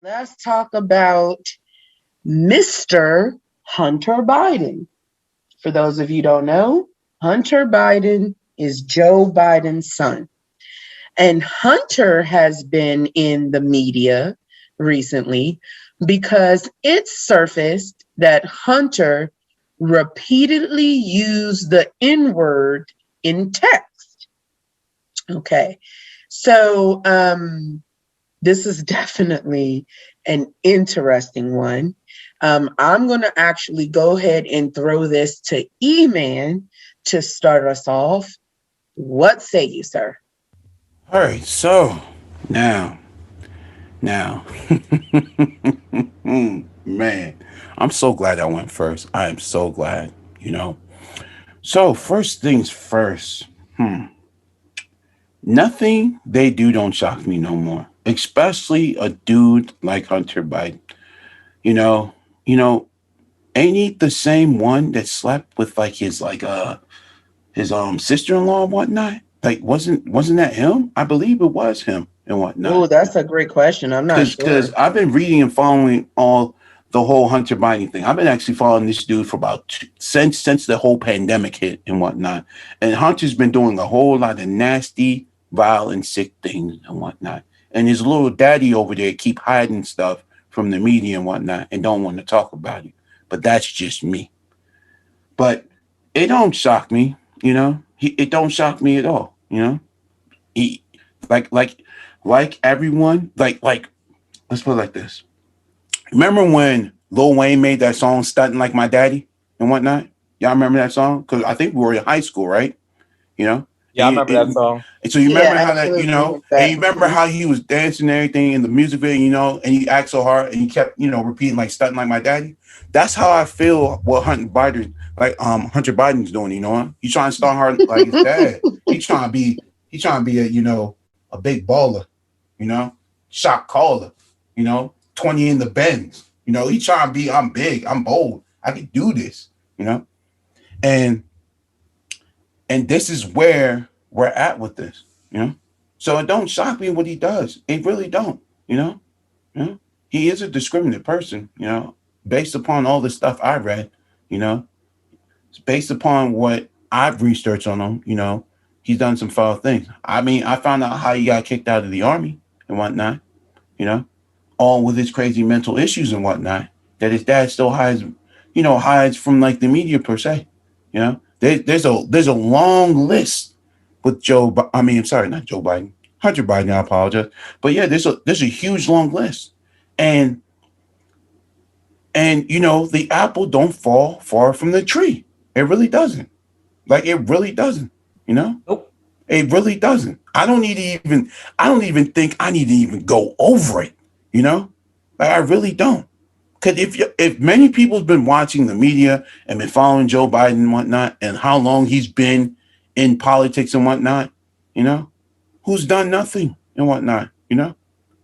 Let's talk about Mr. Hunter Biden. For those of you who don't know, Hunter Biden is Joe Biden's son. And Hunter has been in the media recently because it surfaced that Hunter repeatedly used the N word in text. Okay. So this is definitely an interesting one. I'm going to actually go ahead and throw this to E-Man to start us off. What say you, sir? All right, so now, now, man, I'm so glad I went first. I am so glad, you know. So, first things first, nothing they do don't shock me no more, especially a dude like Hunter Biden. You know, you know, ain't he the same one that slept with like his sister-in-law and whatnot? Like, wasn't that him? I believe it was him and Oh, whatnot. that's a great question. I'm not Because sure. I've been reading and following all the whole Hunter Biden thing. I've been actually following this dude for since the whole pandemic hit and whatnot. And Hunter's been doing a whole lot of nasty, vile, and sick things and whatnot. And his little daddy over there keep hiding stuff from the media and whatnot and don't want to talk about it. But that's just me. But it don't shock me, you know. It don't shock me at all, you know. He like like like everyone like let's put it like this. Remember when Lil Wayne made that song "Stunting Like My Daddy" and whatnot? Y'all remember that song? Because I think we were in high school, right? You know, Yeah, I remember that song. and so you Yeah, remember how that, absolutely. and That, you remember how he was dancing and everything in the music video, and he acted so hard, and he kept, repeating like "Stunting Like My Daddy." That's how I feel. What Hunter Biden's doing. He's trying to stunt hard like his dad. He's trying to be a big baller. You know, shot caller. 20 in the Benz. He trying to be. I'm big. I'm bold. I can do this. You know, and this is where we're at with this, So it don't shock me what he does. It really don't, you know. He is a discriminate person, based upon all the stuff I read, you know. It's based upon what I've researched on him, He's done some foul things. I mean, I found out how he got kicked out of the army and whatnot, you know, all with his crazy mental issues and whatnot. That his dad still hides from like the media per se. There's a long list with I mean, I'm sorry, not Joe Biden, Hunter Biden. I apologize, but yeah, there's a huge long list, and the apple don't fall far from the tree. It really doesn't. Like it really doesn't. You know, Nope. it really doesn't. I don't even think I need to even go over it. You know, like I really don't. Because if many people have been watching the media and been following Joe Biden and whatnot, and how long he's been in politics and whatnot, you know, who's done nothing and whatnot,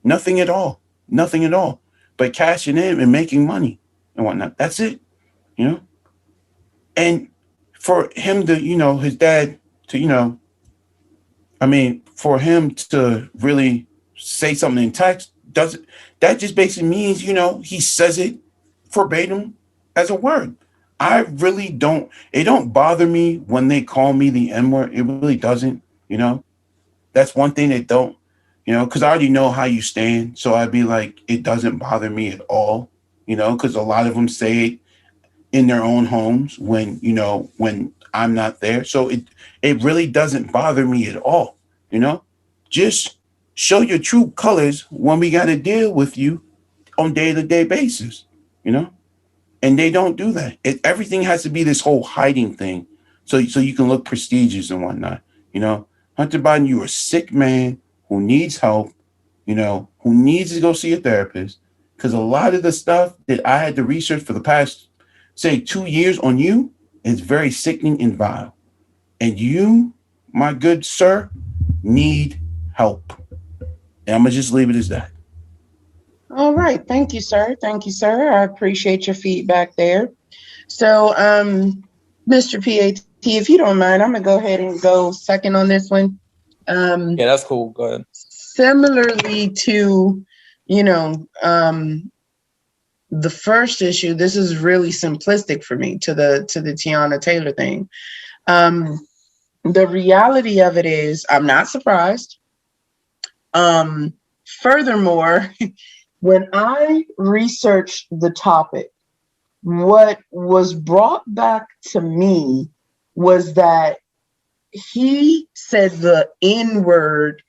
nothing at all, nothing at all, but cashing in and making money and whatnot. That's it, you know. And for him to, his dad to, I mean, for him to really say something in text doesn't that just basically means, he says it verbatim as a word. I really don't. It don't bother me when they call me the N word. It really doesn't. That's one thing that don't. Because I already know how you stand, so I'd be like, it doesn't bother me at all. Because a lot of them say it in their own homes when I'm not there, so it really doesn't bother me at all. You know, just show your true colors when we got to deal with you on day-to-day basis. You know, and they don't do that. Everything has to be this whole hiding thing, so you can look prestigious and whatnot. Hunter Biden, you're a sick man who needs help. Who needs to go see a therapist because a lot of the stuff that I had to research for the past, say, 2 years on you is very sickening and vile. And you, my good sir, need help. And I'm gonna just leave it as that. all right. Thank you, sir. Thank you, sir. I appreciate your feedback there. So, Mr. PAT, if you don't mind, I'm going to go ahead and go second on this one. Yeah, that's cool. Go ahead. Similarly to the first issue, this is really simplistic for me to the Tiana Taylor thing. The reality of it is I'm not surprised. Furthermore, when I researched the topic, what was brought back to me was that he said the N word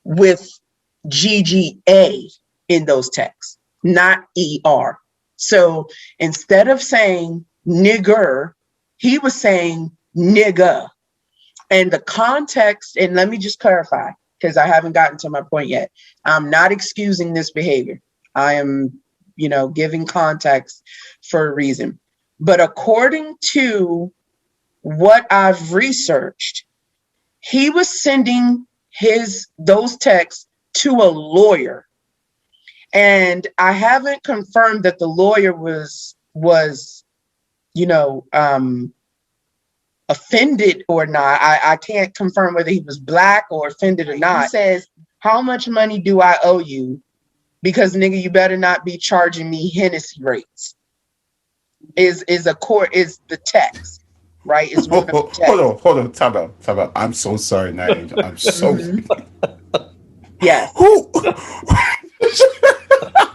with GGA in those texts, not ER. So instead of saying nigger, he was saying nigga. And the context, and let me just clarify, because I haven't gotten to my point yet. I'm not excusing this behavior. I am, giving context for a reason. But according to what I've researched, he was sending those texts to a lawyer. And I haven't confirmed that the lawyer was offended or not. I can't confirm whether he was black or offended or not. He says, how much money do I owe you? Because nigga, you better not be charging me Hennessy rates. Is the text, right? Is one of the texts. Hold on, time out. I'm so sorry, Night Angel. I'm so yes.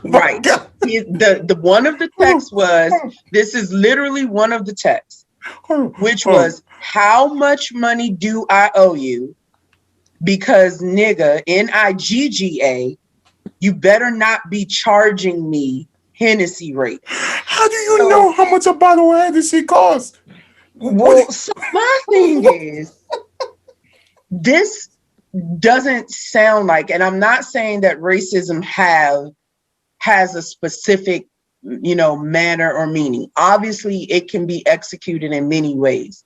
Right. The one of the texts was, this is literally one of the texts, which was, how much money do I owe you? Because nigga, Nigga, you better not be charging me Hennessy rate. How do you know how much a bottle of Hennessy costs? Well, so my thing is, this doesn't sound like, and I'm not saying that racism has a specific, manner or meaning. Obviously, it can be executed in many ways.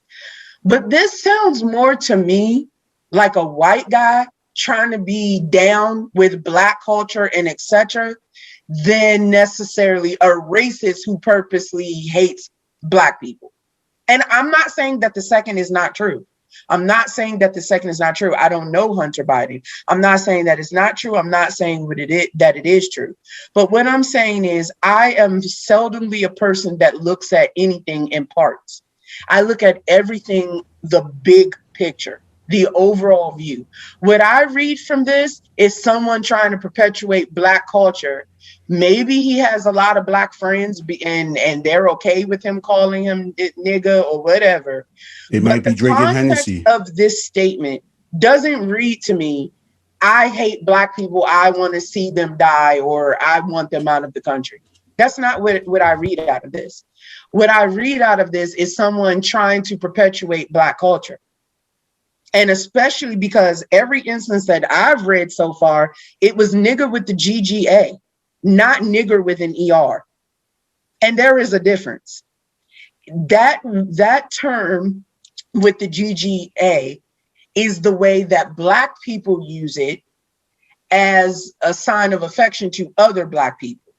But this sounds more to me like a white guy trying to be down with Black culture and etc. than necessarily a racist who purposely hates Black people. And I'm not saying that the second is not true. I don't know Hunter Biden. I'm not saying that it's not true. I'm not saying that it is true. But what I'm saying is, I am seldomly a person that looks at anything in parts. I look at everything, the big picture, the overall view. What I read from this is someone trying to perpetuate Black culture. Maybe he has a lot of Black friends and they're okay with him calling him nigga or whatever. It might be drinking Hennessy. Of this statement doesn't read to me, I hate Black people, I want to see them die, or I want them out of the country. That's not what I read out of this. What I read out of this is someone trying to perpetuate Black culture. And especially because every instance that I've read so far, it was nigger with the GGA, not nigger with an ER. And there is a difference. That term with the GGA is the way that Black people use it as a sign of affection to other Black people,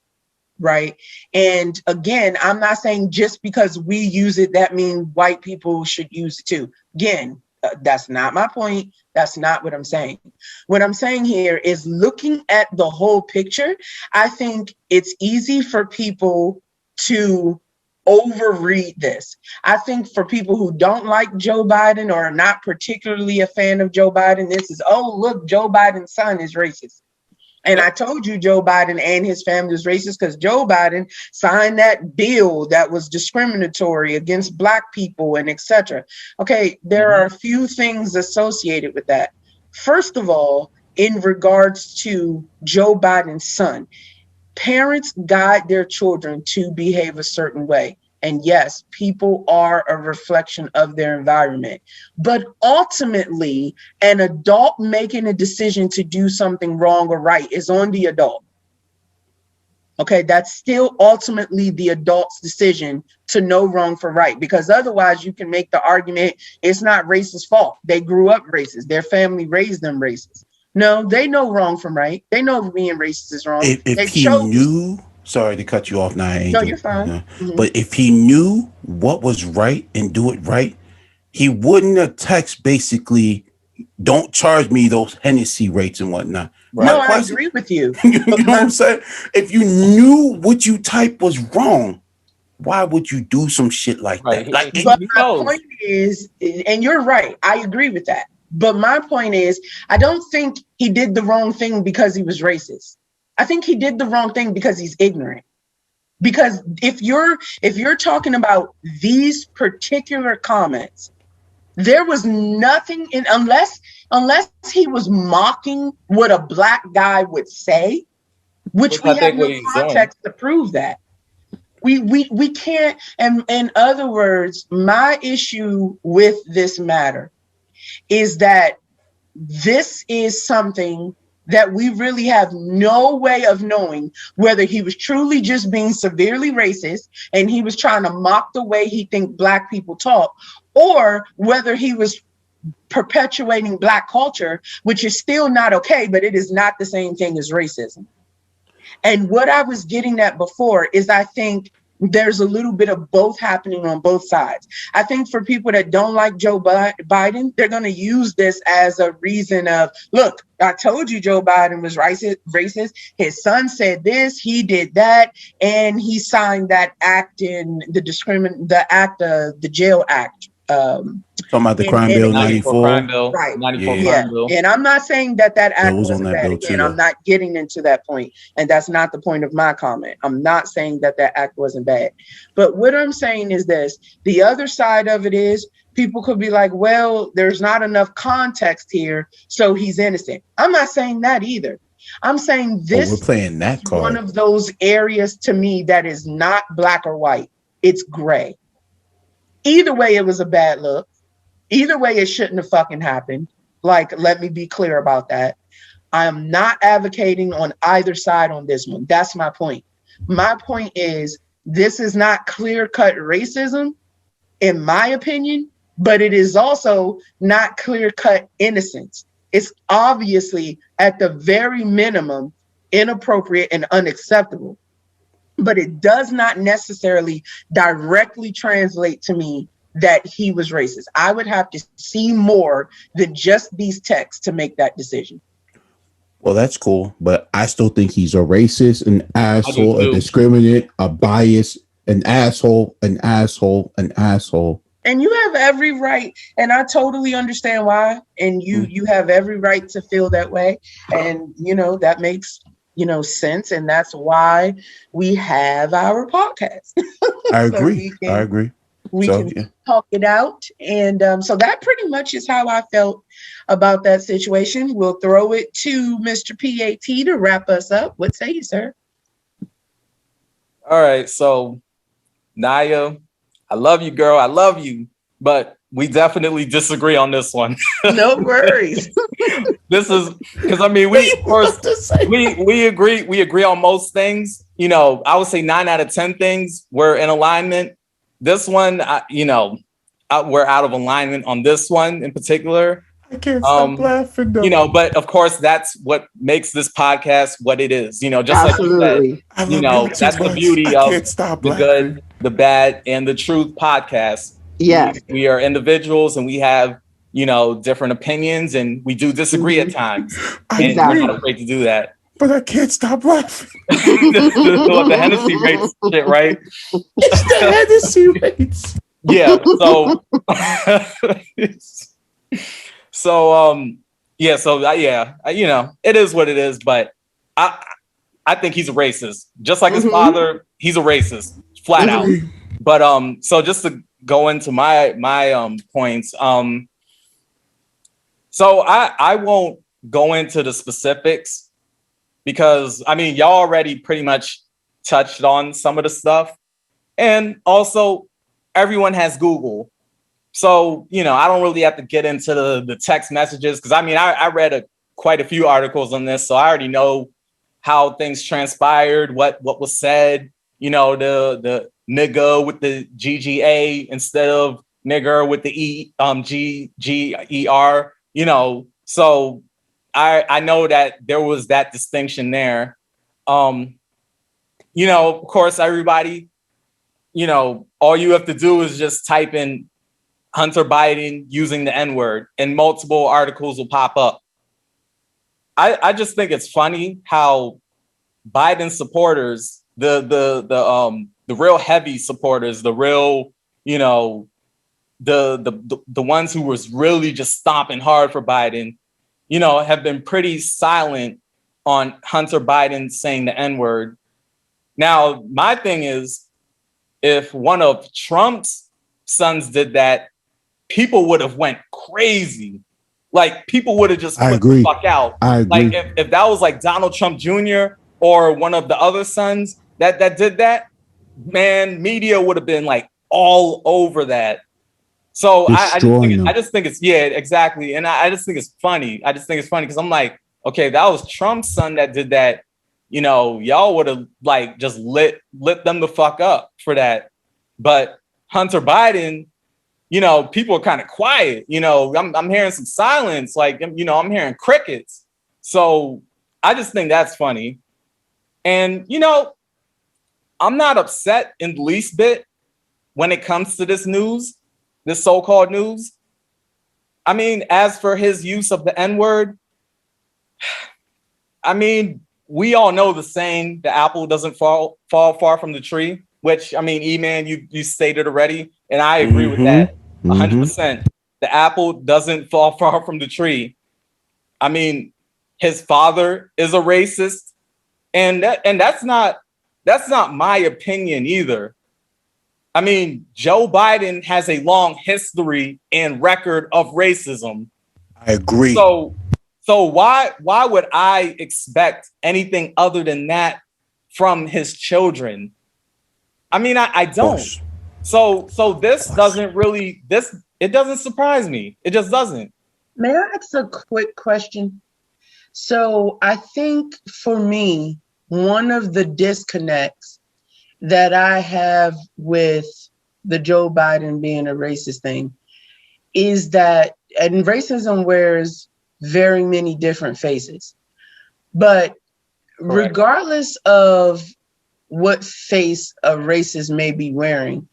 right? And again, I'm not saying just because we use it, that means white people should use it too. Again, that's not my point. That's not what I'm saying. What I'm saying here is, looking at the whole picture, I think it's easy for people to overread this. I think for people who don't like Joe Biden or are not particularly a fan of Joe Biden, this is, oh, look, Joe Biden's son is racist. And I told you Joe Biden and his family was racist because Joe Biden signed that bill that was discriminatory against Black people and etc. Okay, there are a few things associated with that. First of all, in regards to Joe Biden's son, parents guide their children to behave a certain way. And yes, people are a reflection of their environment. But ultimately, an adult making a decision to do something wrong or right is on the adult. Okay, that's still ultimately the adult's decision to know wrong from right, because otherwise you can make the argument it's not racist fault. They grew up racist. Their family raised them racist. No, they know wrong from right. They know being racist is wrong. If he knew, sorry to cut you off now, Angel. No, you're fine. But if he knew what was right and do it right, he wouldn't have text basically, don't charge me those Hennessy rates and whatnot. No, My I question, agree with you. you know But what I'm saying? If you knew what you typed was wrong, why would you do some shit like Right. that? Like, But He my knows. point is, and you're right, I agree with that. But my point is, I don't think he did the wrong thing because he was racist. I think he did the wrong thing because he's ignorant. Because if you're talking about these particular comments, there was nothing in unless he was mocking what a black guy would say, which Which we I have think no what he's doing. context to prove that. We can't, and in other words, my issue with this matter is that this is something that we really have no way of knowing whether he was truly just being severely racist and he was trying to mock the way he think black people talk, or whether he was perpetuating black culture, which is still not okay, but it is not the same thing as racism. And what I was getting at before is I think there's a little bit of both happening on both sides. I think for people that don't like Joe Biden, they're going to use this as a reason of, look, I told you Joe Biden was racist. His son said this, he did that, and he signed that act in the jail act. talking about the crime bill 94. Crime bill. Right. 94 Yeah. Yeah, crime bill. and I'm not saying that act was on wasn't that bad. bill Again, too, I'm though. not getting into that point, and that's not the point of my comment. I'm not saying that act wasn't bad, but what I'm saying is this: the other side of it is people could be like, "Well, there's not enough context here, so he's innocent." I'm not saying that either. I'm saying this we're playing that is card. one of those areas to me that is not black or white; it's gray. Either way, it was a bad look. Either way, it shouldn't have fucking happened. Like, let me be clear about that. I am not advocating on either side on this one. That's my point. My point is, this is not clear-cut racism, in my opinion, but it is also not clear-cut innocence. It's obviously, at the very minimum, inappropriate and unacceptable. But it does not necessarily directly translate to me that he was racist. I would have to see more than just these texts to make that decision. Well, that's cool, but I still think he's a racist, an asshole, a too. discriminant, a bias, an asshole, an asshole, an asshole. And you have every right, and I totally understand why. And you have every right to feel that way. And that makes sense. And that's why we have our podcast. I So agree. I agree. we So, can yeah. talk it out. And so that pretty much is how I felt about that situation. We'll throw it to Mr. PAT to wrap us up. What say you, sir? All right. So, Naya, I love you, girl. I love you. But we definitely disagree on this one. No worries. This is because we of course we agree on most things. I would say 9 out of 10 things we're in alignment. This one, we're out of alignment on this one in particular. I can't stop laughing though. But of course that's what makes this podcast what it is. Just Absolutely. like you said, that's the beauty of the Good, the Bad, and the Truth podcast. Yes. We are individuals and we have, different opinions, and we do disagree at times. Exactly. And we're not afraid to do that. But I can't stop laughing. the Hennessy rates shit, right? It's the Hennessy rates. Yeah. So, it is what it is. But I think he's a racist, just like his father. He's a racist, flat out. But so just to go into my points. So I won't go into the specifics because y'all already pretty much touched on some of the stuff, and also everyone has Google, so I don't really have to get into the text messages because I read quite a few articles on this, so I already know how things transpired, what was said. The nigga with the GGA instead of nigger with the GGER. So I know that there was that distinction there. Of course, everybody, all you have to do is just type in Hunter Biden using the N-word and multiple articles will pop up. I just think it's funny how Biden supporters, the real heavy supporters, the real, you know, the ones who was really just stomping hard for Biden, you know, have been pretty silent on Hunter Biden saying the N-word. Now, my thing is, if one of Trump's sons did that, people would have went crazy. Like, people would have just flipped the fuck out. I agree. Like, if that was like Donald Trump Jr. or one of the other sons that did that, man, media would have been like all over that. So I just think it's, yeah, exactly. And I just think it's funny. I just think it's funny because I'm like, okay, that was Trump's son that did that. You know, y'all would have like just lit them the fuck up for that. But Hunter Biden, you know, people are kind of quiet. You know, I'm hearing some silence, like, you know, I'm hearing crickets. So I just think that's funny. And, you know, I'm not upset in the least bit when it comes to this news, this so-called news. I mean, as for his use of the N-word, I mean, we all know the saying, the apple doesn't fall far from the tree, which, I mean, E-Man, you stated already, and I agree with that 100%. The apple doesn't fall far from the tree. I mean, his father is a racist, and that's not my opinion either. I mean, Joe Biden has a long history and record of racism. I agree. So why would I expect anything other than that from his children? I mean, I don't. So this doesn't really, it doesn't surprise me. It just doesn't. May I ask a quick question? So I think for me, one of the disconnects that I have with the Joe Biden being a racist thing is that, and racism wears very many different faces, but regardless of what face a racist may be wearing,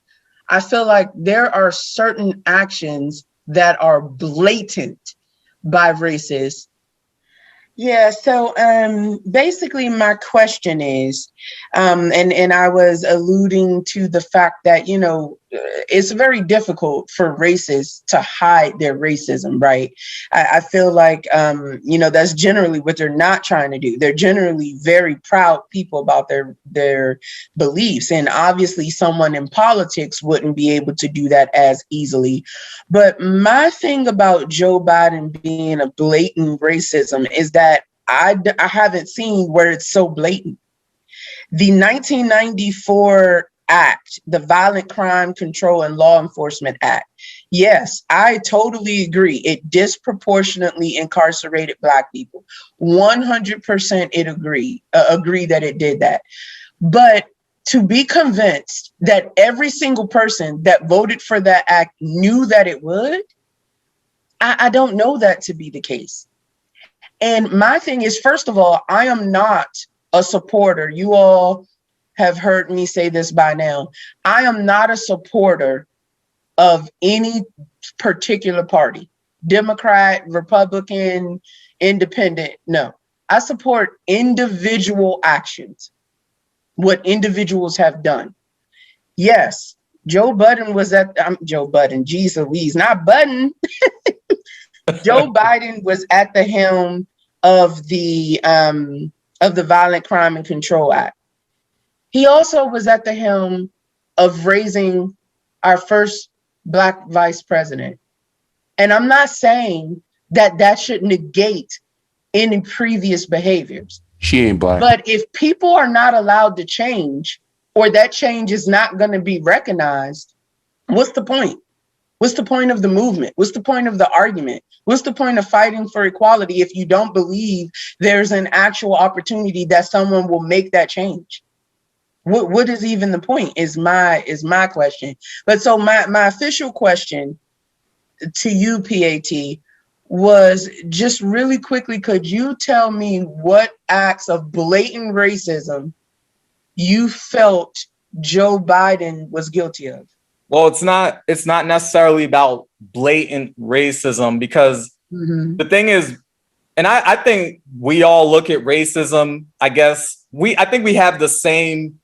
I feel like there are certain actions that are blatant by racists. Yeah, so basically my question is, and I was alluding to the fact that, you know, it's very difficult for racists to hide their racism, right? I feel like, you know, that's generally what they're not trying to do. They're generally very proud people about their beliefs. And obviously someone in politics wouldn't be able to do that as easily. But my thing about Joe Biden being a blatant racism is that I haven't seen where it's so blatant. The 1994 Act, the Violent Crime Control and Law Enforcement Act. Yes, I totally agree. It disproportionately incarcerated Black people. 100% it agree that it did that. But to be convinced that every single person that voted for that act knew that it would, I don't know that to be the case. And my thing is, first of all, I am not a supporter. You all have heard me say this by now. I am not a supporter of any particular party, Democrat, Republican, Independent. No, I support individual actions, what individuals have done. Yes, Joe Budden was Joe Budden, geez Louise, not Budden. Joe Biden was at the helm of the Violent Crime and Control Act. He also was at the helm of raising our first Black vice president. And I'm not saying that should negate any previous behaviors. She ain't Black. But if people are not allowed to change, or that change is not going to be recognized, what's the point? What's the point of the movement? What's the point of the argument? What's the point of fighting for equality if you don't believe there's an actual opportunity that someone will make that change? What is even the point is my question. But so my official question to you, PAT, was just really quickly, could you tell me what acts of blatant racism you felt Joe Biden was guilty of? Well, it's not necessarily about blatant racism, because the thing is, and I think we all look at racism. I think we have the same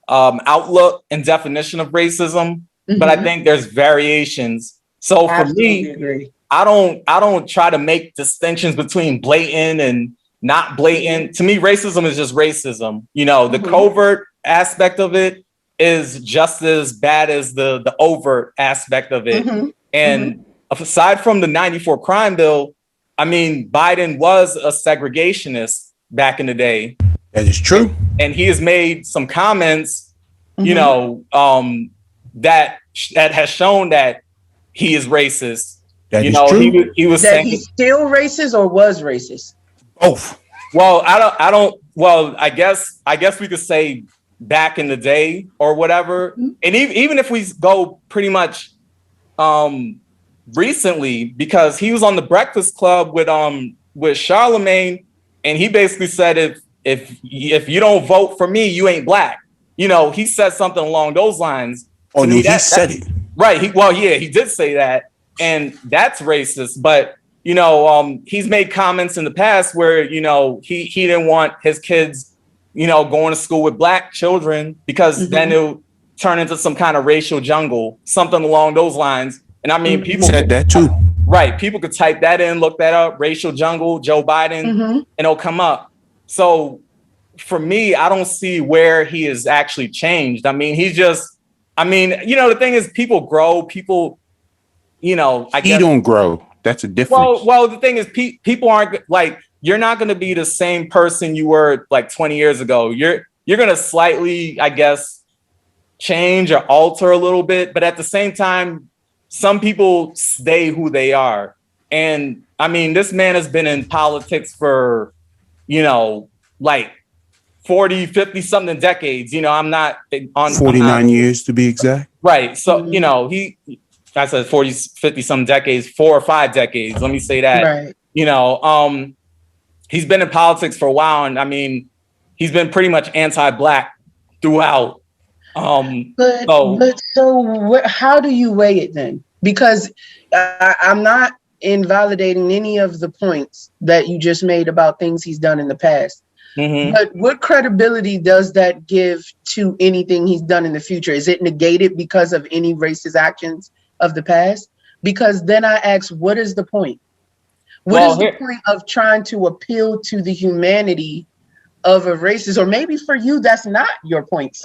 outlook and definition of racism, but I think there's variations. So for Absolutely me, agree. I don't try to make distinctions between blatant and not blatant. To me, racism is just racism. You know, the covert aspect of it is just as bad as the overt aspect of it. And aside from the 94 crime bill, I mean, Biden was a segregationist back in the day. That is true. And he has made some comments, you know, that has shown that he is racist. That you is know, true. he was That saying he's still racist or was racist? Both. well, I guess we could say back in the day or whatever. And even if we go pretty much recently, because he was on the Breakfast Club with Charlemagne, and he basically said if you don't vote for me, you ain't black. You know, he said something along those lines. Oh no, he said it. Right. He did say that, and that's racist. But you know, he's made comments in the past where, you know, he didn't want his kids, you know, going to school with black children because then it'll turn into some kind of racial jungle, something along those lines. And I mean, people said that too. Right. People could type that in, look that up, racial jungle, Joe Biden, and it'll come up. So for me, I don't see where he has actually changed. I mean, you know, the thing is people grow, people, you know, I guess. He don't grow. That's a difference. Well, the thing is people aren't like, you're not going to be the same person you were like 20 years ago. You're going to slightly, I guess, change or alter a little bit. But at the same time, some people stay who they are. And I mean, this man has been in politics for, you know, like 40, 50 something decades. You know, I'm not on 49 years to be exact. Right. So, you know, I said 40, 50 some decades, 4 or 5 decades. Let me say that. Right. You know, he's been in politics for a while. And I mean, he's been pretty much anti-black throughout. How do you weigh it then? Because I'm not invalidating any of the points that you just made about things he's done in the past. But what credibility does that give to anything he's done in the future? Is it negated because of any racist actions of the past? Because then I ask, what is the point? What is the point of trying to appeal to the humanity of a racist? Or maybe for you, that's not your point.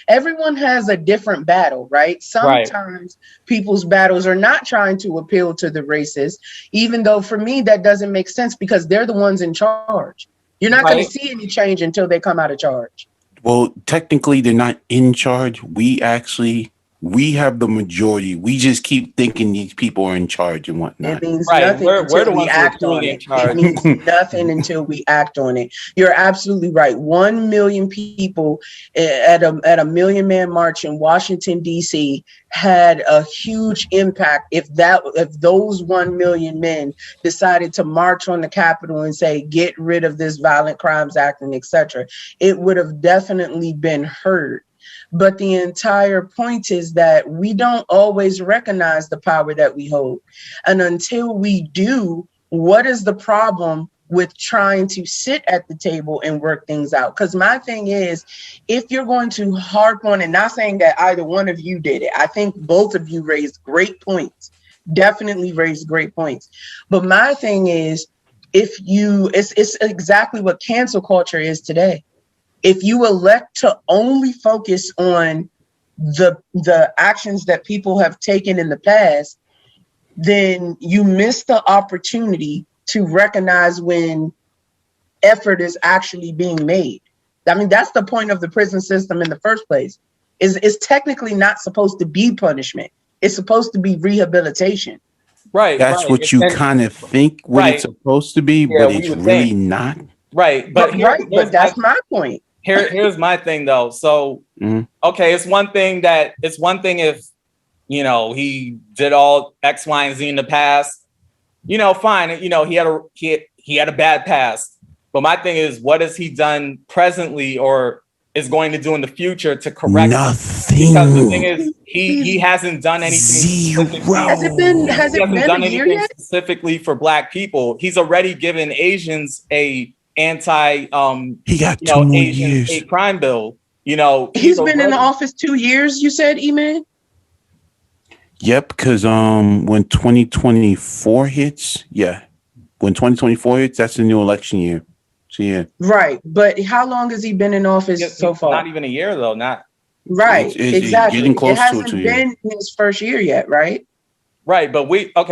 Everyone has a different battle, right? Sometimes people's battles are not trying to appeal to the racist, even though for me, that doesn't make sense because they're the ones in charge. You're not going to see any change until they come out of charge. Well, technically, they're not in charge. We have the majority. We just keep thinking these people are in charge and whatnot. It means nothing until we act on it. It means nothing until we act on it. You're absolutely right. 1 million people at a Million Man March in Washington, D.C. had a huge impact. If those 1 million men decided to march on the Capitol and say, get rid of this Violent Crimes Act and etc., it would have definitely been heard. But the entire point is that we don't always recognize the power that we hold. And until we do, what is the problem with trying to sit at the table and work things out? Because my thing is, if you're going to harp on it, not saying that either one of you did it, I think both of you raised great points, definitely raised great points. But my thing is, it's exactly what cancel culture is today. If you elect to only focus on the actions that people have taken in the past, then you miss the opportunity to recognize when effort is actually being made. I mean, that's the point of the prison system in the first place. It's technically not supposed to be punishment. It's supposed to be rehabilitation. Right. That's what you kind of think it's supposed to be, but it's really not. Right. But that's my point. Here's my thing though. So, okay, it's one thing if, you know, he did all X, Y, and Z in the past, you know, fine. You know, he had a bad past. But my thing is, what has he done presently or is going to do in the future to correct it. Nothing. Because the thing is, he hasn't done anything. Zero. Has it He been hasn't done a year anything yet? specifically for Black people. He's already given Asians a anti He got 2 more Asian years. hate crime bill. You know, He's been in already- office 2 years, you said, E-Man? Yep, because when 2024 hits, when 2024 hits, that's the new election year. So yeah, Right. But how long has he been in office so far? Not even a year though. Not Right. It's exactly. getting close it to hasn't it, too, been his first year yet, right? right, but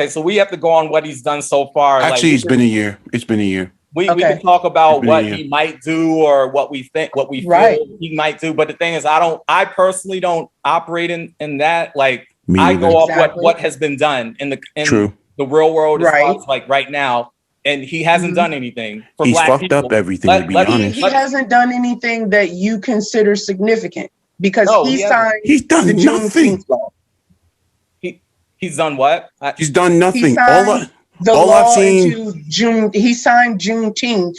so we have to go on what he's done so far. actually, like, it's been a year. It's been a year. we Okay. can talk about It's been what a year. he might do or what we feel Right. he might do. But the thing is, I personally don't operate in that. Like, Me I neither. go off Exactly. what has been done in True. the real world, as Right. far as, like right now, and he hasn't Mhm. done anything for He's Black fucked people. up everything, to be honest. He hasn't done anything that you consider significant because No, he he hasn't. signed He's done the nothing. Juneteenth law. He's done what? He's done nothing. signed The All law I've seen- into June. He signed Juneteenth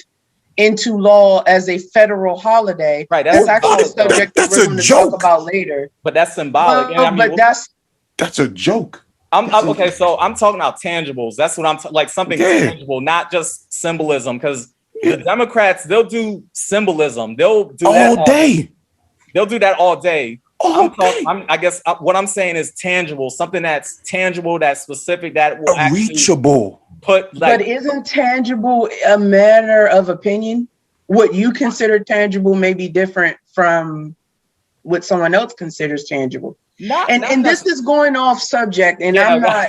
into law as a federal holiday. Right, That's that's actually a symbolic, though. subject That's that we're a going to joke. talk about later. But that's symbolic. Well, And I mean, but That's a joke. I'm okay. So I'm talking about tangibles. That's what I'm like, something Yeah. tangible, not just symbolism. Because Yeah. the Democrats, they'll do symbolism. They'll do All that day. They'll do that all day. All day. I guess what I'm saying is tangible, something that's tangible, that's specific, that will actually Reachable. put like. but isn't tangible a matter of opinion? What you consider tangible may be different from what someone else considers tangible. And this is going off subject, and Yeah, I'm not,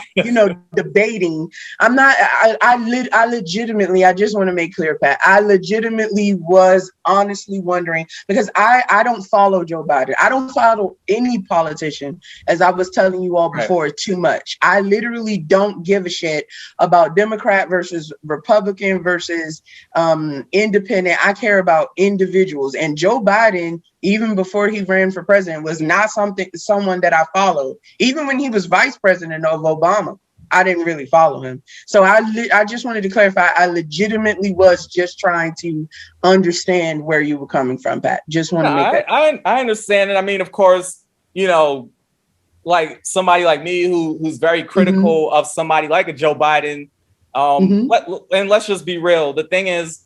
debating. I'm not. I legitimately. I just want to make clear, Pat. I legitimately was honestly wondering because I don't follow Joe Biden. I don't follow any politician, as I was telling you all before. Too much. I literally don't give a shit about Democrat versus Republican versus independent. I care about individuals, and Joe Biden, even before he ran for president, was not someone that I followed. Even when he was vice president of Obama, I didn't really follow him. So I just wanted to clarify, I legitimately was just trying to understand where you were coming from, Pat. Just want to make that. I understand it. I mean, of course, like somebody like me who's very critical of somebody like a Joe Biden. And let's just be real. The thing is,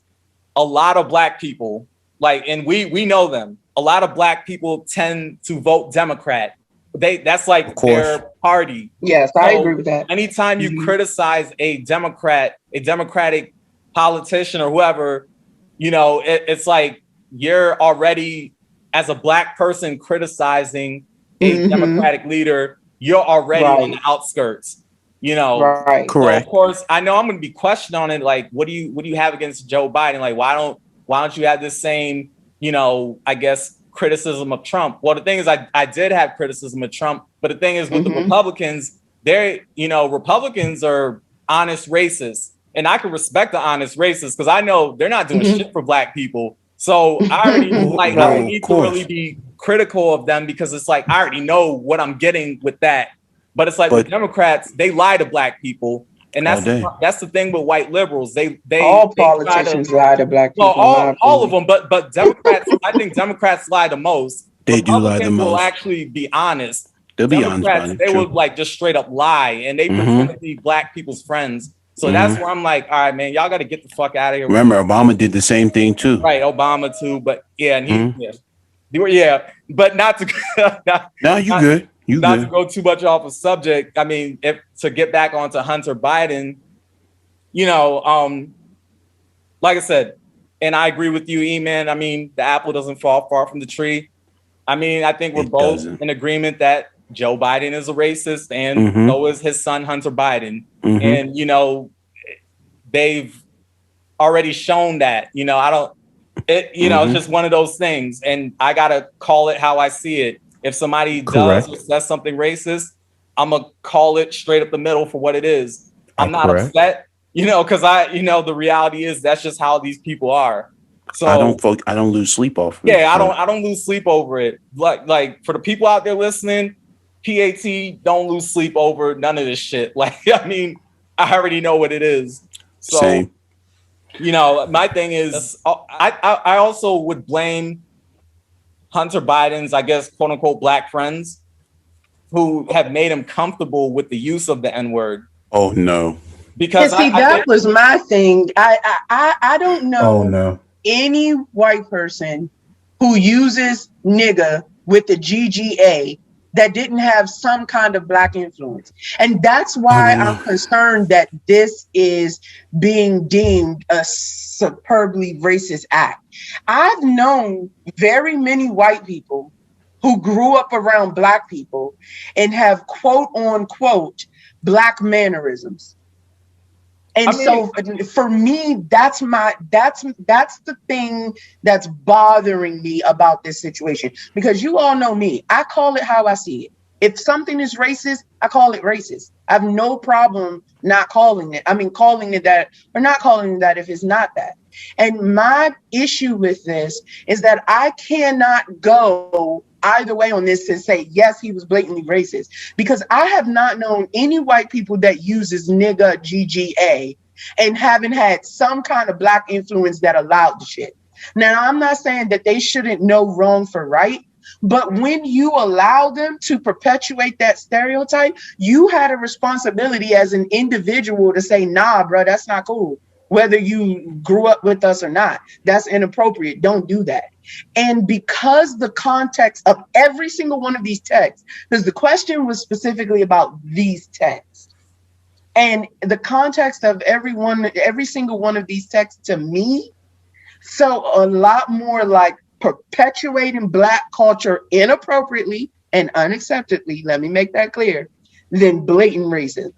a lot of Black people, and we know them, a lot of Black people tend to vote Democrat. That's like their party. Yes, I agree with that. Anytime you criticize a Democratic politician or whoever, it's like you're already, as a Black person criticizing a Democratic leader, you're already on the outskirts. Right. Correct. So of course, I know I'm going to be questioned on it. Like, what do you have against Joe Biden? Like, why don't you have the same, I guess, criticism of Trump? Well, the thing is, I did have criticism of Trump, but the thing is with the Republicans, Republicans are honest racists, and I can respect the honest racists because I know they're not doing shit for Black people. So I already I don't need to really be critical of them because it's like I already know what I'm getting with that. But it's like the Democrats, they lie to Black people. And that's the thing with white liberals. They all politicians lie to Black people. Well, all of them, but Democrats, I think Democrats lie the most. They do lie the most. Will actually be honest. They'll be honest about it. They would just straight up lie, and they pretend to be Black people's friends. So that's where I'm like, all right, man, y'all got to get the fuck out of here. Remember, Obama did the same thing too. Right, Obama too, but yeah, and but not to. No, you good. You not good. To go too much off a subject. I mean, if to get back onto Hunter Biden, like I said, and I agree with you, E-Man. I mean, the apple doesn't fall far from the tree. I mean, I think we're both in agreement that Joe Biden is a racist, and so is his son Hunter Biden. And they've already shown that. It's just one of those things, and I gotta call it how I see it. If somebody does or says something racist, I'm gonna call it straight up the middle for what it is. I'm not upset, because the reality is that's just how these people are. So I don't lose sleep over it. Yeah, I don't lose sleep over it. Like for the people out there listening, PAT, don't lose sleep over none of this shit. Like, I mean, I already know what it is. So, Same. My thing is, I also would blame Hunter Biden's, I guess, quote unquote, black friends who have made him comfortable with the use of the N-word. Oh no. Because and see, that was my thing. I don't know no. any white person who uses nigga with the GGA that didn't have some kind of black influence. And that's why I'm concerned that this is being deemed a superbly racist act. I've known very many white people who grew up around black people and have quote unquote black mannerisms. And so for me, that's the thing that's bothering me about this situation, because you all know me. I call it how I see it. If something is racist, I call it racist. I have no problem not calling it. I mean, calling it that or not calling it that if it's not that. And my issue with this is that I cannot go either way on this and say, yes, he was blatantly racist, because I have not known any white people that uses nigga GGA and haven't had some kind of black influence that allowed the shit. Now, I'm not saying that they shouldn't know wrong for right, but when you allow them to perpetuate that stereotype, you had a responsibility as an individual to say, nah, bro, that's not cool. Whether you grew up with us or not, that's inappropriate. Don't do that. And because the context of every single one of these texts, because the question was specifically about these texts, and the context of every single one of these texts to me, so a lot more like perpetuating black culture inappropriately and unacceptably, let me make that clear, than blatant racism.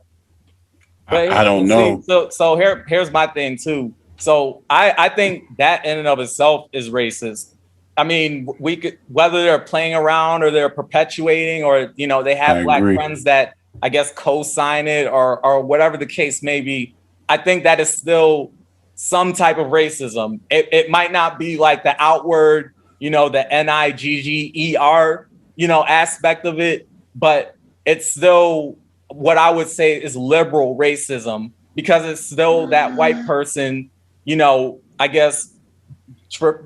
I don't know. So here's my thing too. So I think that in and of itself is racist. I mean, we could, whether they're playing around or they're perpetuating, or they have black friends that I guess co-sign it or whatever the case may be. I think that is still some type of racism. It might not be like the outward, the NIGGER, aspect of it, but it's still what I would say is liberal racism, because it's still that white person, I guess,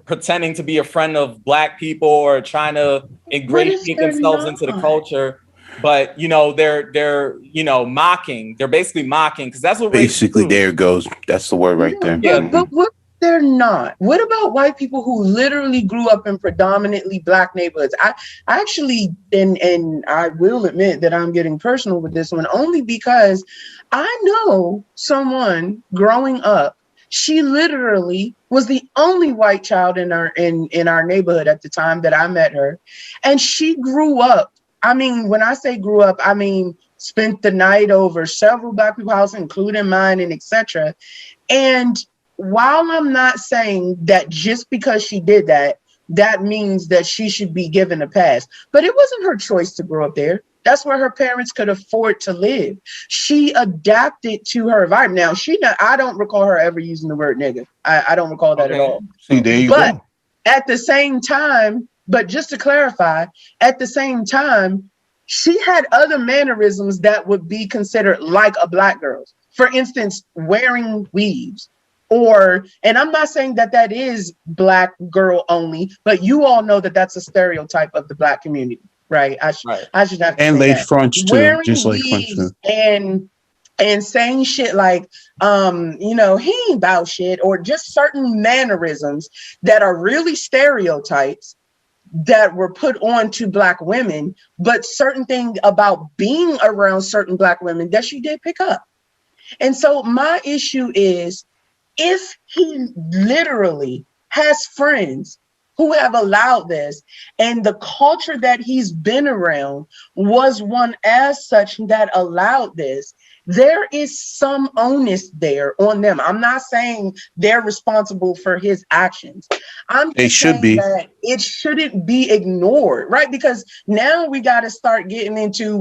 pretending to be a friend of black people or trying to ingratiate themselves into the culture. But, they're mocking. They're basically mocking, because that's what basically there it goes. That's the word right there. Yeah, but what they're not. What about white people who literally grew up in predominantly black neighborhoods? I actually, and I will admit that I'm getting personal with this one, only because I know someone growing up. She literally was the only white child in our neighborhood at the time that I met her, and she grew up. I mean, when I say grew up, I mean spent the night over several black people's houses, including mine, and etc. And while I'm not saying that just because she did that, that means that she should be given a pass, but it wasn't her choice to grow up there. That's where her parents could afford to live. She adapted to her environment. Now, I don't recall her ever using the word nigga. I don't recall that at all. See, there you go. At the same time, but just to clarify, at the same time, she had other mannerisms that would be considered like a black girl's. For instance, wearing weaves. And I'm not saying that is black girl only, but you all know that that's a stereotype of the black community, right? I should have to and say laid that. fronts too, wearing just like weaves and saying shit like, he ain't about shit, or just certain mannerisms that are really stereotypes that were put on to black women, but certain things about being around certain black women that she did pick up. And so my issue is, if he literally has friends who have allowed this, and the culture that he's been around was one as such that allowed this, there is some onus there on them. I'm not saying they're responsible for his actions. They should be. That it shouldn't be ignored, right? Because now we got to start getting into,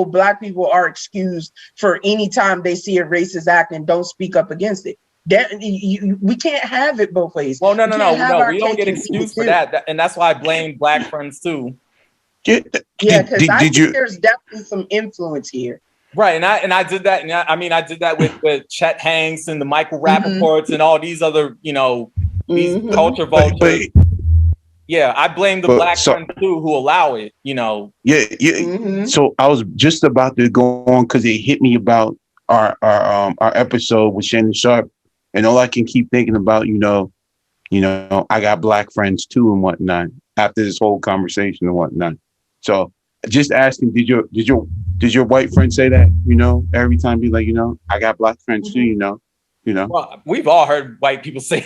black people are excused for any time they see a racist act and don't speak up against it. We can't have it both ways. Well, no. We don't get excused for that, and that's why I blame black friends too. Because I think there's definitely some influence here. Right, and I did that, and I did that with Chet Hanks and the Michael Rappaports and all these other, these culture vultures. Yeah, I blame the But black so friends too who allow it, you know. yeah, yeah. Mhm. So I was just about to go on because it hit me about our episode with Shannon Sharp, and all I can keep thinking about, I got black friends too and whatnot after this whole conversation and whatnot. So just asking, did your white friend say that? Every time be like, I got black friends too. Well, we've all heard white people say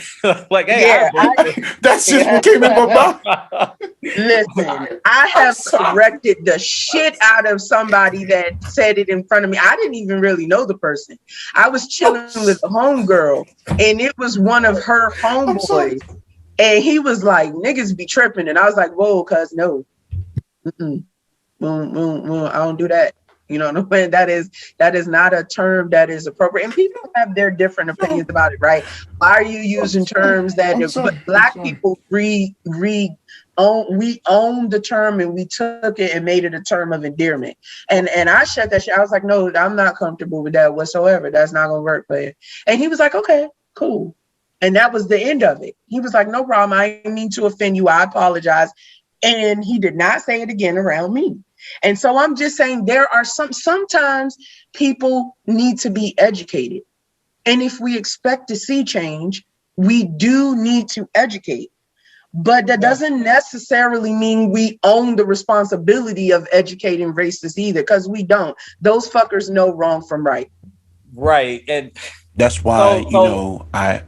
like, "Hey, I Yeah, have black That's just what came in my mouth. listen, I have sorry. corrected the shit out of somebody that said it in front of me. I didn't even really know the person. I was chilling with a homegirl, and it was one of her I'm sorry. homeboys. And he was like, niggas be tripping. And I was like, whoa, cuz no. Mm-mm. I don't do that. You know what I'm saying? That is not a term that is appropriate. And people have their different opinions about it, right? Why are you using terms that but black people we own the term and we took it and made it a term of endearment. And I shut that shit. I was like, no, I'm not comfortable with that whatsoever. That's not gonna work for you. And he was like, okay, cool. And that was the end of it. He was like, no problem. I didn't mean to offend you. I apologize. And he did not say it again around me. And so I'm just saying there are sometimes people need to be educated. And if we expect to see change, we do need to educate. But that doesn't necessarily mean we own the responsibility of educating racists either, because we don't. Those fuckers know wrong from right. Right. And That's why, go I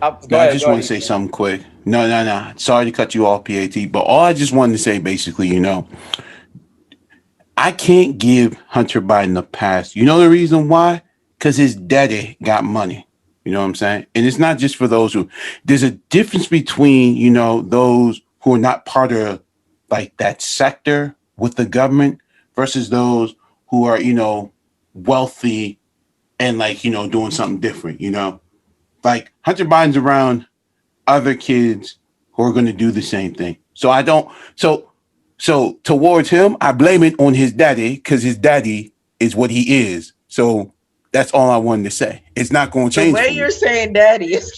ahead, just go want to ahead. say something quick. No. Sorry to cut you off, PAT. But all I just wanted to say, basically, I can't give Hunter Biden a pass. You know the reason why? Because his daddy got money. You know what I'm saying? And it's not just for those there's a difference between, those who are not part of like that sector with the government versus those who are, wealthy and like, doing something different, Like Hunter Biden's around other kids who are going to do the same thing. So towards him, I blame it on his daddy because his daddy is what he is. So that's all I wanted to say. It's not going to The change way for you're me. saying daddy is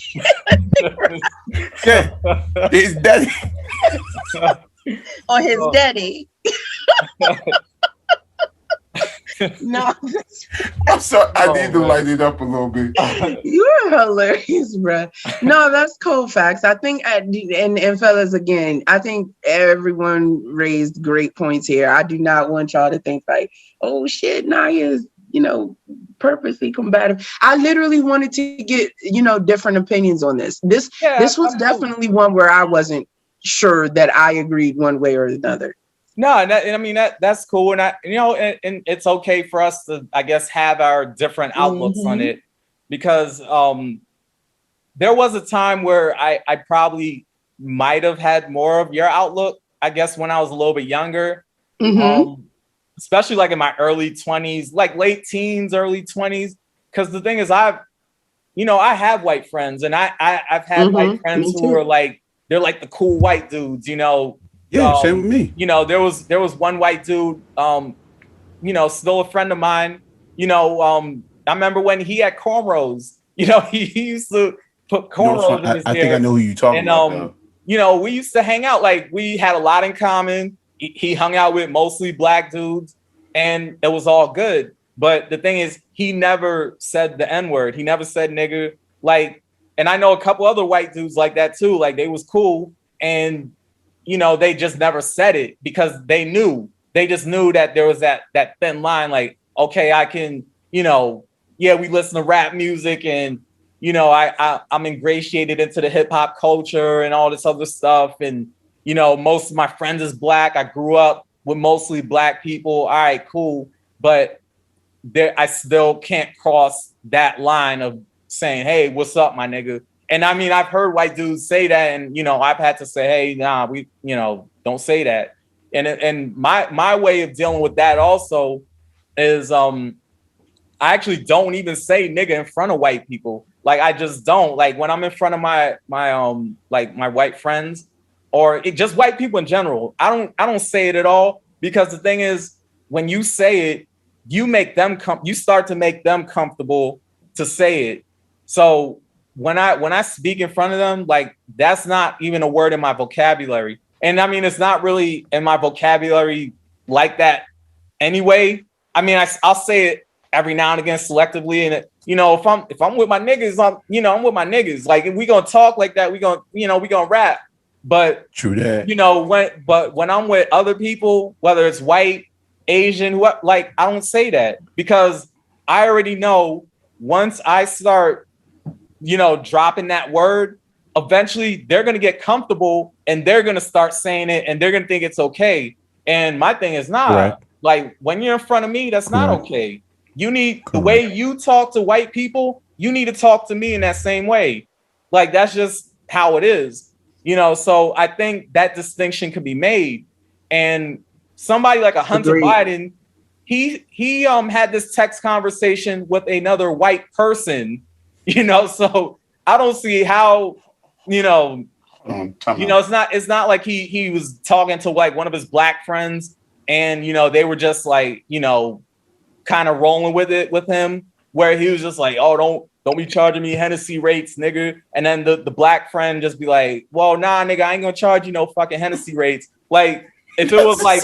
Yeah, his daddy. on his daddy. No, I'm sorry. I Oh, need to man. light it up a little bit. you're hilarious, bruh. No, that's cold facts. I think, and fellas, again, I think everyone raised great points here. I do not want y'all to think like, oh shit, Naya's, purposely combative. I literally wanted to get, different opinions on this. This Yeah, was definitely one where I wasn't sure that I agreed one way or another. no, and I mean that's cool, and and it's okay for us to, I guess, have our different outlooks on it, because there was a time where I probably might have had more of your outlook, I guess, when I was a little bit younger, especially like in my early 20s, like late teens, early 20s, because the thing is, I have white friends, and I've had white friends who are like, they're like the cool white dudes, Yeah, same with me. There was one white dude, still a friend of mine. I remember when he had cornrows. He used to put cornrows in his hair. I think I know who you're talking about. We used to hang out. Like, we had a lot in common. He hung out with mostly black dudes, and it was all good. But the thing is, he never said the N-word. He never said nigger. Like, and I know a couple other white dudes like that too. Like, they was cool, and they just never said it because they just knew that there was that thin line. Like, okay, I can, yeah, we listen to rap music, and I'm ingratiated into the hip hop culture and all this other stuff, and most of my friends is black. I grew up with mostly black people. All right, cool, but I still can't cross that line of saying, hey, what's up, my nigga? And I mean, I've heard white dudes say that, and I've had to say, hey, nah, we don't say that. And my way of dealing with that also is I actually don't even say nigga in front of white people. Like, I just don't. Like, when I'm in front of my white friends, or just white people in general, I don't say it at all, because the thing is, when you say it, you start to make them comfortable to say it. So when I speak in front of them, like that's not even a word in my vocabulary. And I mean, it's not really in my vocabulary like that anyway. I mean, I'll say it every now and again selectively. And if I'm with my niggas, I'm with my niggas. Like if we gonna talk like that, we gonna rap. But True that. when I'm with other people, whether it's white, Asian, like I don't say that because I already know once I start, dropping that word, eventually they're gonna get comfortable and they're gonna start saying it and they're gonna think it's okay. And my thing is not like when you're in front of me, that's not okay. You need the way you talk to white people, you need to talk to me in that same way. Like that's just how it is. So I think that distinction could be made. And somebody like a Hunter Biden, he had this text conversation with another white person, so I don't see how, it's not like he was talking to like one of his black friends and, they were just like, kind of rolling with it with him where he was just like, oh, don't be charging me Hennessy rates, nigga. And then the black friend just be like, well, nah, nigga, I ain't gonna charge you no fucking Hennessy rates. Like, if it was like,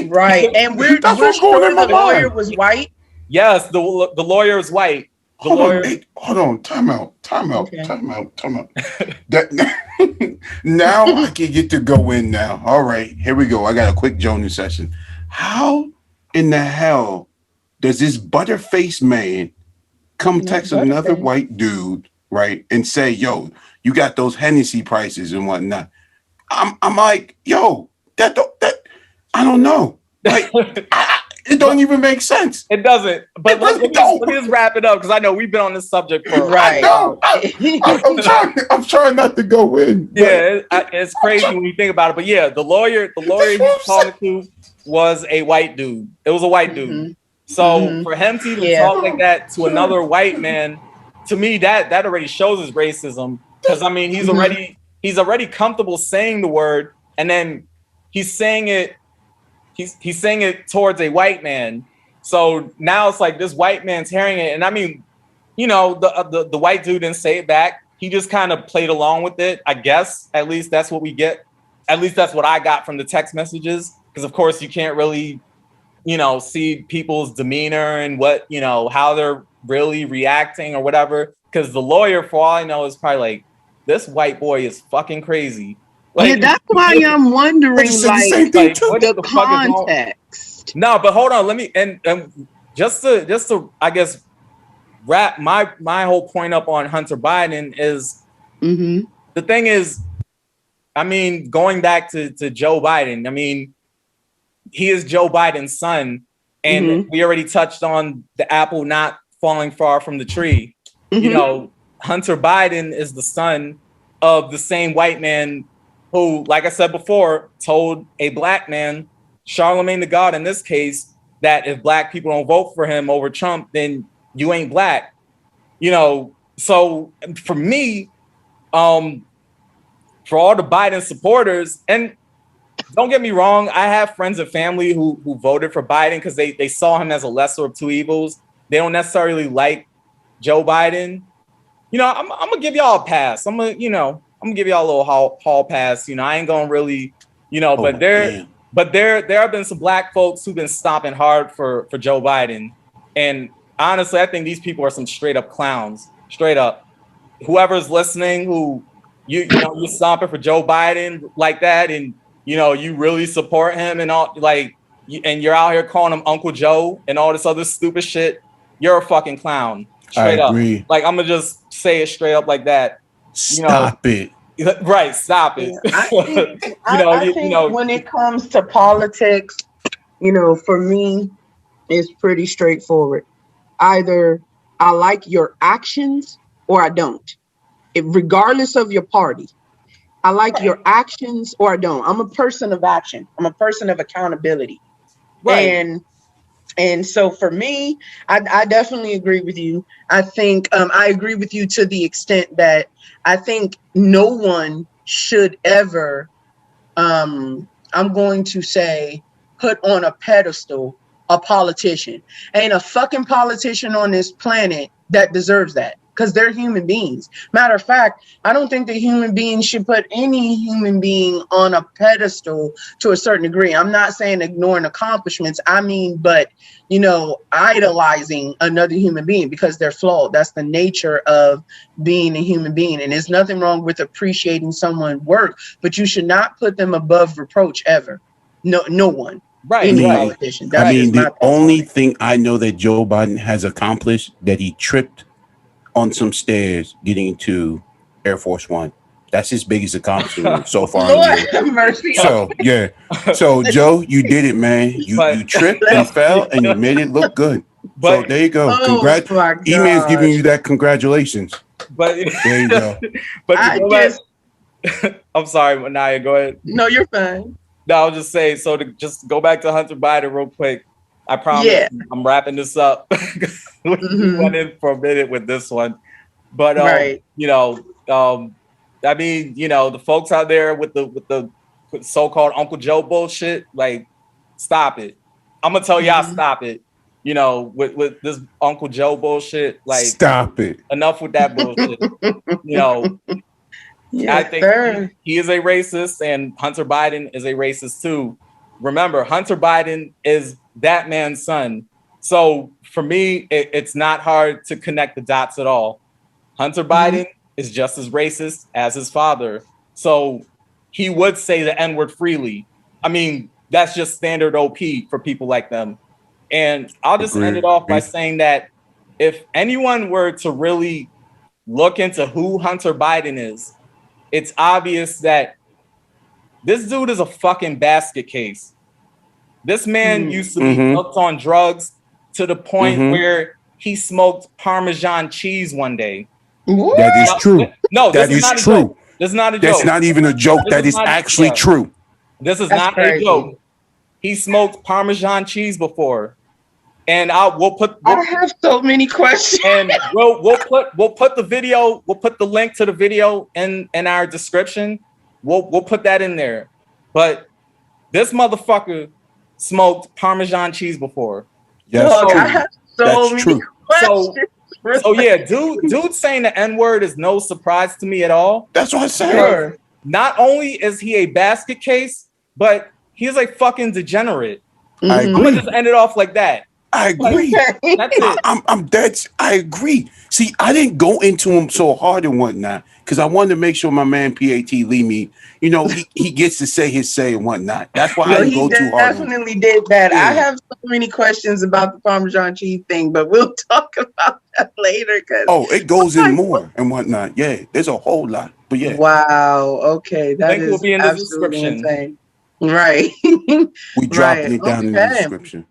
right. And we're sure the lawyer was white. Yes, the lawyer is white. Hold on. Time out. Okay. Time out. Now I can get to go in now. All right, here we go. I got a quick Jonas session. How in the hell does this butterface man come text another white dude, right, and say, yo, you got those Hennessy prices and whatnot? I'm like, yo, that I don't know. Like, it don't even make sense. It doesn't. But let me just wrap it up because I know we've been on this subject for right. I'm trying not to go in. Yeah, it's crazy when you think about it. But yeah, the lawyer he was talking to was a white dude. It was a white dude. So for him to even talk like that to another white man, to me that already shows his racism. Because I mean, he's already comfortable saying the word, and then he's saying it towards a white man. So now it's like this white man's hearing it, and I mean, the white dude didn't say it back. He just kind of played along with it, I guess. At least that's what we get. At least that's what I got from the text messages. Because of course you can't really see people's demeanor and what, how they're really reacting or whatever. Because the lawyer, for all I know, is probably like, this white boy is fucking crazy. Like, that's why I'm wondering, the context. No, but hold on. Let me and just to I guess wrap my whole point up on Hunter Biden is the thing is, I mean, going back to Joe Biden, I mean, he is Joe Biden's son, and we already touched on the apple not falling far from the tree. Hunter Biden is the son of the same white man who, like I said before, told a black man, Charlemagne the God in this case, that if black people don't vote for him over Trump, then you ain't black. So for me, for all the Biden supporters, and don't get me wrong, I have friends and family who voted for Biden because they saw him as a lesser of two evils. They don't necessarily like Joe Biden. I'm gonna give y'all a pass. I'm gonna give y'all a little hall pass. I ain't gonna really, but there have been some black folks who've been stomping hard for Joe Biden. And honestly, I think these people are some straight up clowns. Straight up. Whoever's listening, who you're stomping for Joe Biden like that, and you really support him and all, like, and you're out here calling him Uncle Joe and all this other stupid shit, you're a fucking clown. Straight up. Like, I'm gonna just say it straight up like that. Stop it. Right, stop it. I think when it comes to politics, for me, it's pretty straightforward. Either I like your actions or I don't. Regardless of your party. I like your actions or I don't. I'm a person of action. I'm a person of accountability. Right. And so for me, I definitely agree with you. I think I agree with you to the extent that I think no one should ever, I'm going to say, put on a pedestal a politician. Ain't a fucking politician on this planet that deserves that. because they're human beings. Matter of fact, I don't think that human beings should put any human being on a pedestal to a certain degree. I'm not saying ignoring accomplishments. I mean, but, you know, idolizing another human being because they're flawed. That's the nature of being a human being. And there's nothing wrong with appreciating someone's work, but you should not put them above reproach ever. No one. Right. Any right. politician. I That's mean, just my the thoughts only on it. thing I know that Joe Biden has accomplished that he tripped on some stairs getting to Air Force One. That's his biggest accomplishment so far. in the Lord year. have mercy. So yeah, so Joe, you did it, man. You But- tripped and fell, and you made it look good. So But there you go. Oh Congrats. my E-Man's giving gosh. you that congratulations. but There you go. but to I go guess back, I'm sorry, Manaya, go ahead. no, you're fine. No, I'll just say, so to just go back to Hunter Biden real quick. I promise Yeah. I'm wrapping this up. We Mhm. went in for a minute with this one. But Right. you know, I mean, you know, the folks out there with the so-called Uncle Joe bullshit, like, stop it. I'm gonna tell y'all, Mhm. stop it. You know, with this Uncle Joe bullshit, like, Stop it. enough with that bullshit. You know, Yes, I think sir. he is a racist, and Hunter Biden is a racist too. Remember, Hunter Biden is that man's son. So for me, it's not hard to connect the dots at all. Hunter Biden is just as racist as his father. So he would say the N-word freely. I mean, that's just standard OP for people like them. And I'll just end it off by saying that if anyone were to really look into who Hunter Biden is, it's obvious that this dude is a fucking basket case. This man used to be hooked on drugs to the point where he smoked Parmesan cheese one day. What? That is true. No, That this is is not a true. joke. This is not a joke. That's not even a joke. This That is is not- actually yeah. true. This is That's not crazy. a joke. He smoked Parmesan cheese before, and we'll put I have so many questions. and we'll put the video. We'll put the link to the video in our description. We'll put that in there. But this motherfucker smoked Parmesan cheese before. That's Look, true. I have so That's many true. questions. So yeah, dude saying the N-word is no surprise to me at all. That's what I said. Sure. Not only is he a basket case, but he's a fucking degenerate. I Mhm. I'm agree. gonna just end it off like that. I agree. Okay. That's it. I'm dead. I agree. See, I didn't go into him so hard and whatnot because I wanted to make sure my man PAT Lee me, you know, he gets to say his say and whatnot. That's why I No, didn't he go too hard. on him. definitely did that. Yeah. I have so many questions about the Parmesan cheese thing, but we'll talk about that later. Oh, it goes in more and whatnot. Yeah, there's a whole lot. But yeah, Wow. Okay, that Link will is be in the absolutely description. insane. Right. we dropping Right. it down in the Okay. description.